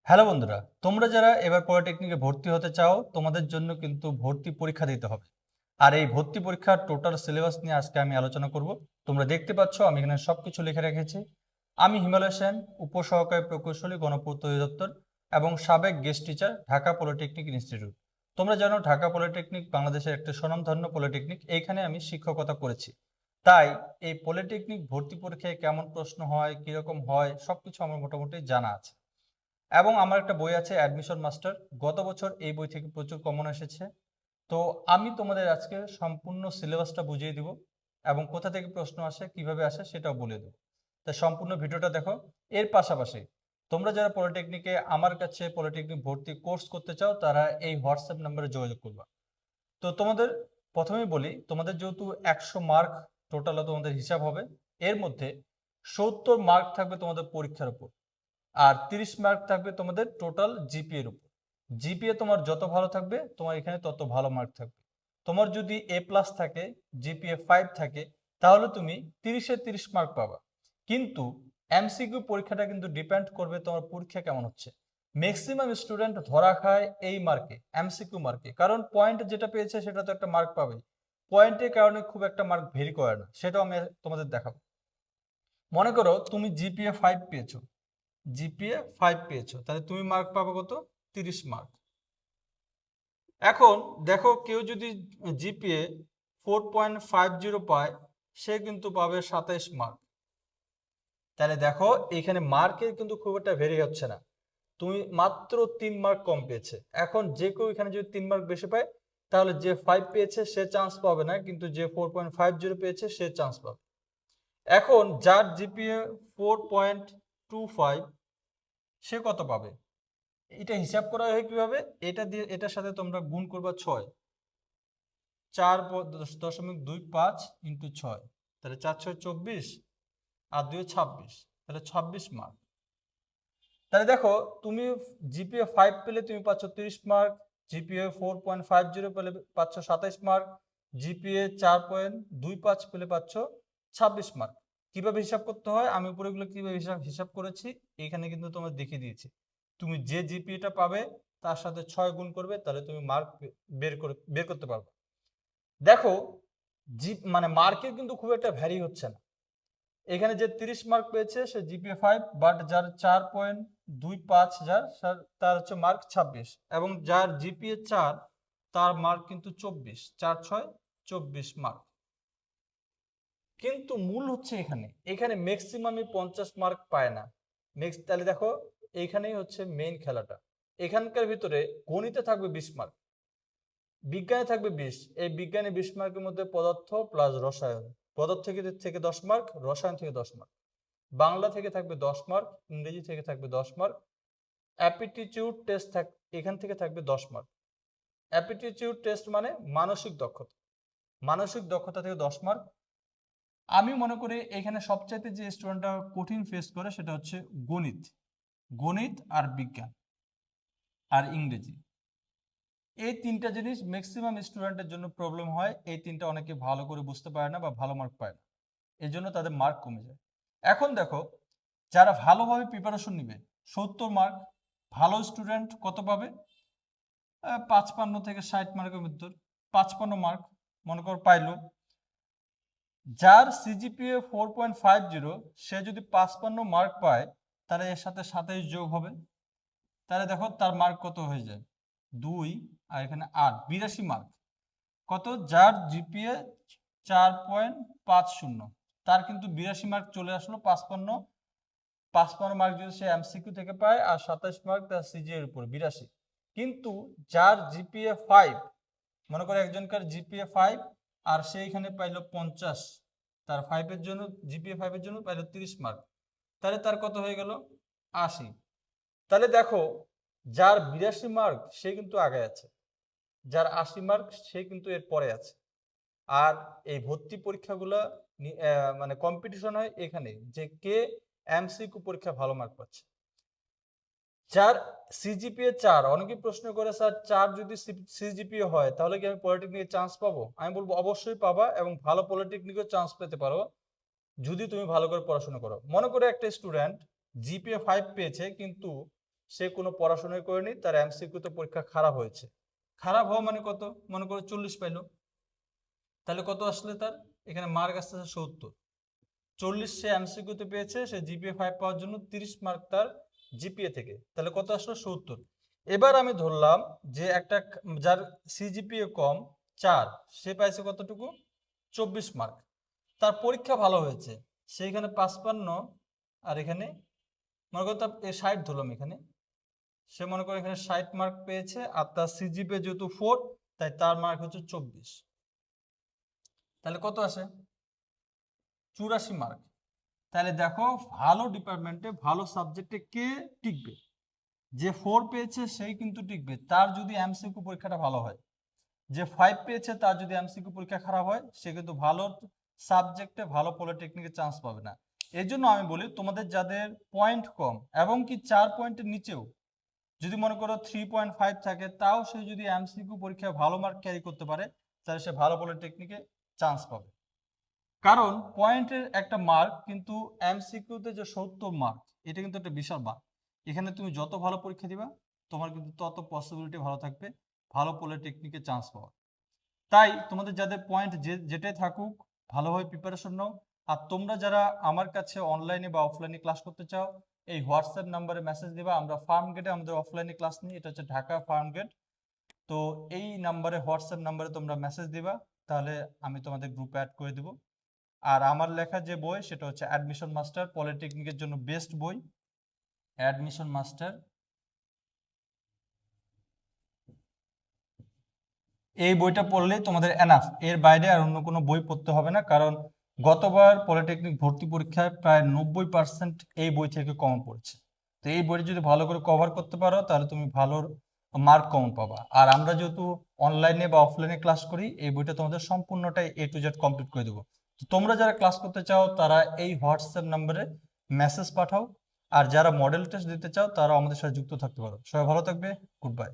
Hello বন্ধুরা, তোমরা যারা এবার পলিটেকনিকে ভর্তি হতে চাও তোমাদের জন্য কিন্তু ভর্তি পরীক্ষা দিতে হবে। আর এই ভর্তি পরীক্ষার টোটাল সিলেবাস নিয়ে আজকে আমি আলোচনা করব। তোমরা দেখতে পাচ্ছ আমি এখানে সবকিছু লিখে রেখেছি। আমি হিমালয় সেন, উপসহকারী প্রকৌশলী, গণপূর্ত অধিদপ্তর এবং সাবেক guest teacher, Dhaka polytechnic institute. তোমরা জানো ঢাকা পলিটেকনিক বাংলাদেশের একটা স্বনামধন্য পলিটেকনিক, এইখানে আমি শিক্ষকতা করেছি। তাই এই পলিটেকনিক ভর্তি পরীক্ষায় কেমন প্রশ্ন হয়, কিরকম হয়, সবকিছু আমার মোটামুটি জানা আছে। এবং আমার একটা বই আছে অ্যাডমিশন মাস্টার, গত বছর এই বই থেকে প্রচুর কমন এসেছে। তো আমি তোমাদের আজকে সম্পূর্ণ সিলেবাসটা বুঝিয়ে দিব এবং কোথা থেকে প্রশ্ন আসে, কিভাবে আসে সেটাও বলে দেবো। তাই সম্পূর্ণ ভিডিওটা দেখো। এর পাশাপাশি তোমরা যারা পলিটেকনিকে আমার কাছে পলিটেকনিক ভর্তি কোর্স করতে চাও তারা এই হোয়াটসঅ্যাপ নাম্বারে যোগাযোগ করবা। তো তোমাদের প্রথমেই বলি, তোমাদের যেহেতু 100 মার্ক টোটাল তোমাদের হিসাব হবে, এর মধ্যে 70 মার্ক থাকবে তোমাদের পরীক্ষার উপর, আর 30 মার্ক থাকবে তোমাদের টোটাল জিপিএ এর উপর। জিপিএ তোমার যত ভালো থাকবে তোমার এখানে তত ভালো মার্ক থাকবে। তোমার যদি A+ থাকে, জিপিএ 5 থাকে, তাহলে তুমি 30-এ 30 মার্ক পাবা। কিন্তু এমসিকিউ পরীক্ষাটা কিন্তু ডিপেন্ড করবে তোমার পরীক্ষা কেমন হচ্ছে। ম্যাক্সিমাম স্টুডেন্ট ধরা খায় এই মার্কে, এমসিকিউ মার্কে, কারণ পয়েন্ট যেটা পেয়েছে সেটা তো একটা মার্ক পাবে। পয়েন্টের কারণে খুব একটা মার্ক ভেরি করে না, সেটাও আমি তোমাদের দেখাবো। মনে করো তুমি জিপিএ 5 পেয়েছো, তাহলে তুমি মার্ক পাবে কত? 30 মার্ক। এখন দেখো, কেউ যদি জিপিএ 4.50 পায়, সে কিন্তু পাবে 27 মার্ক। তাহলে দেখো এখানে মার্কের কিন্তু খুব একটা ভেরি হচ্ছে না, তুমি মাত্র 3 মার্ক কম পেয়েছে। এখন যে কেউ এখানে যদি 3 মার্ক বেশি পায়, তাহলে যে 5 পেয়েছে সে চান্স পাবে না, কিন্তু যে 4.50 পেয়েছে সে চান্স পাবে। এখন যার জিপিএ 4.25, সে কত পাবে? এটা হিসাব করা হয় কিভাবে? এটা দিয়ে এটার সাথে তোমরা গুণ করবা 6, 4.25 ইন্টু 6, তাহলে 4×6 = 24 আর 2 26, তাহলে 26 মার্ক। তাহলে দেখো, তুমি জিপিএ 5 পেলে তুমি পাচ্ছ 30 মার্ক, জিপিএ 4.50 পেলে পাচ্ছ 27 মার্ক, জিপিএ 4.25 পেলে পাচ্ছ 26 মার্ক। কিভাবে হিসাব করতে হয় আমি উপরেগুলো কিভাবে হিসাব করেছি এখানে কিন্তু তোমার দেখিয়ে দিয়েছি। তুমি যে জিপিএটা পাবে তার সাথে 6 গুণ করবে, তাহলে তুমি মার্ক বের করতে পারবে। দেখো, মানে মার্কের কিন্তু খুব একটা ভ্যারি হচ্ছে না। এখানে যে 30 মার্ক পেয়েছে সে জিপিএ 5, বাট যার 4.25 তার হচ্ছে মার্ক 26, এবং যার জিপিএ 4 তার মার্ক কিন্তু 24, 4×6 = 24 মার্ক। কিন্তু মূল হচ্ছে এখানে এখানে ম্যাক্সিমামই 50 মার্ক পায় না। নেক্সট, তাহলে দেখো এইখানেই হচ্ছে মেইন খেলাটা। এখানকার ভিতরে গণিতে থাকবে 20 মার্ক, বিজ্ঞানে থাকবে 20। এই বিজ্ঞানে 20 মার্কের মধ্যে পদার্থ প্লাস রসায়ন, পদার্থ থেকে 10 মার্ক, রসায়ন থেকে 10 মার্ক, বাংলা থেকে থাকবে 10 মার্ক, ইংরেজি থেকে থাকবে 10 মার্ক, অ্যাপটিটিউড টেস্ট এখান থেকে থাকবে 10 মার্ক। অ্যাপটিটিউড টেস্ট মানে মানসিক দক্ষতা, মানসিক দক্ষতা থেকে 10 মার্ক। আমি মনে করি এখানে সবচাইতে যে স্টুডেন্টটা কঠিন ফেস করে সেটা হচ্ছে গণিত, গণিত আর বিজ্ঞান আর ইংরেজি। এই তিনটা জিনিস ম্যাক্সিমাম স্টুডেন্টের জন্য প্রবলেম হয়। এই তিনটা অনেকে ভালো করে বুঝতে পারে না বা ভালো মার্ক পায় না, এই জন্য তাদের মার্ক কমে যায়। এখন দেখো, যারা ভালোভাবে প্রিপারেশন নিবে 70 মার্ক, ভালো স্টুডেন্ট কত পাবে? 55 থেকে 60 মার্কের ভিতর 55 মার্ক মনে কর পাইলো। যার সিজিপিএ 4.50, সে যদি 55 মার্ক পায়, তাহলে এর সাথে 27 যোগ হবে, তাহলে দেখো তার মার্ক কত হয়ে যায়? 2 আর এখানে 8, 82 মার্ক। কত? যার জিপিএ 4.50, তার কিন্তু 82 মার্ক চলে আসলো। 55 মার্ক যদি সে এমসিকিউ থেকে পায়, আর 27 মার্ক তার সিজি এর উপর 82। কিন্তু যার জিপিএ 5, মনে করে একজনকার জিপিএ 5 আর সে এখানে পাইলো 50, তার 5 এর জন্য, জিপিএ 5 এর জন্য পাইলো 30 মার্ক, তাহলে তার কত হয়ে গেল? 80। তাহলে দেখো, যার 82 মার্ক সে কিন্তু আগে আছে, যার 80 মার্ক সে কিন্তু এর পরে আছে। আর এই ভর্তি পরীক্ষাগুলো মানে কম্পিটিশন হয় এখানে যে কে এমসিকিউ পরীক্ষা ভালো মার্ক পাচ্ছে। যার সিজিপিএ 4, অনেকেই প্রশ্ন করে স্যার 4 যদি সিজিপিএ হয় তাহলে কি আমি পলিটেকনিকে চান্স পাবো? আমি বলবো অবশ্যই পাবা, এবং ভালো পলিটেকনিকেও চান্স পেতে পারো যদি তুমি ভালো করে পড়াশোনা করো। মনে করে একটা স্টুডেন্ট জিপিএ 5 পেয়েছে, কিন্তু সে কোনো পড়াশোনাই করেনি, তার এমসিকিউতে পরীক্ষা খারাপ হয়েছে। খারাপ হওয়া মানে কত? মনে করো 40 পাইলো, তাহলে কত আসলে তার এখানে মার্ক আসতেছে 70। 40 সে এমসিকিউতে পেয়েছে, সে জিপিএ 5 পাওয়ার জন্য 30 মার্ক তার জিপিএ থেকে, তাহলে কত আসলো? 70। এবার আমি ধরলাম যে একটা যার সিজিপিএ কম 4, সে পাইছে কতটুকু? 24 মার্ক। তার পরীক্ষা ভালো হয়েছে, সেইখানে 55, আর এখানে মনে করো তার 60 ধরলাম এখানে, সে মনে করো এখানে 60 মার্ক পেয়েছে, আর তার সিজিপিএ যেহেতু 4, তাই তার মার্ক হচ্ছে 24। তাহলে কত আসে? 84 মার্ক। তাহলে দেখো ভালো ডিপার্টমেন্টে ভালো সাবজেক্টে কে টিকবে? যে 4 পেয়েছে সেই কিন্তু টিকবে, তার যদি এমসিকিউ পরীক্ষাটা ভালো হয়। যে 5 পেয়েছে তার যদি এমসিকিউ পরীক্ষা খারাপ হয়, সে কিন্তু ভালো সাবজেক্টে ভালো পলিটেকনিকে চান্স পাবে না। এই জন্য আমি বলি তোমাদের যাদের পয়েন্ট কম এবং কি 4 পয়েন্টের নিচেও যদি মনে করো 3.5 থাকে, তাও সে যদি এমসিকিউ পরীক্ষায় ভালো মার্ক ক্যারি করতে পারে, তাহলে সে ভালো পলিটেকনিকে চান্স পাবে। কারণ পয়েন্টের একটা মার্ক কিন্তু এমসিকিউতে যে 70 মার্ক, এটা কিন্তু একটা বিশাল মার্ক। এখানে তুমি যত ভালো পরীক্ষা দিবা, তোমার কিন্তু তত পসিবিলিটি ভালো থাকবে ভালো পলিটেকনিকে চান্স পাওয়ার। তাই তোমাদের যাদের পয়েন্ট যেটাই থাকুক, ভালোভাবে প্রিপারেশন নাও। আর তোমরা যারা আমার কাছে অনলাইনে বা অফলাইনে ক্লাস করতে চাও, এই হোয়াটসঅ্যাপ নাম্বারে মেসেজ দিবা। আমরা ফার্ম গেটে আমাদের অফলাইনে ক্লাস নিই, এটা হচ্ছে ঢাকা ফার্ম গেট। তো এই নাম্বারে, হোয়াটসঅ্যাপ নাম্বারে তোমরা মেসেজ দিবা, তাহলে আমি তোমাদের গ্রুপে অ্যাড করে দেবো। আর আমার লেখা যে বই, সেটা হচ্ছে অ্যাডমিশন মাস্টার, পলিটেকনিকের জন্য বেস্ট বই, অ্যাডমিশন মাস্টার। এই বইটা পড়লেই তোমাদের এনাফ, এর বাইরে আর অন্য কোনো বই পড়তে হবে না। কারণ গতবার পলিটেকনিক ভর্তি পরীক্ষায় প্রায় 90% এই বই থেকে কমন পড়েছে। তো এই বইটা যদি ভালো করে কভার করতে পারো, তাহলে তুমি ভালো মার্ক কমন পাবা। আর আমরা যেহেতু অনলাইনে বা অফলাইনে ক্লাস করি, এই বইটা তোমাদের সম্পূর্ণটাই A to Z কমপ্লিট করে দেবো। তো তোমরা যারা ক্লাস করতে চাও, তারা এই হোয়াটসঅ্যাপ নাম্বারে মেসেজ পাঠাও। আর যারা মডেল টেস্ট দিতে চাও, তারা আমাদের সাথে যুক্ত থাকতে পারো। সবাই ভালো থাকবে। Good bye.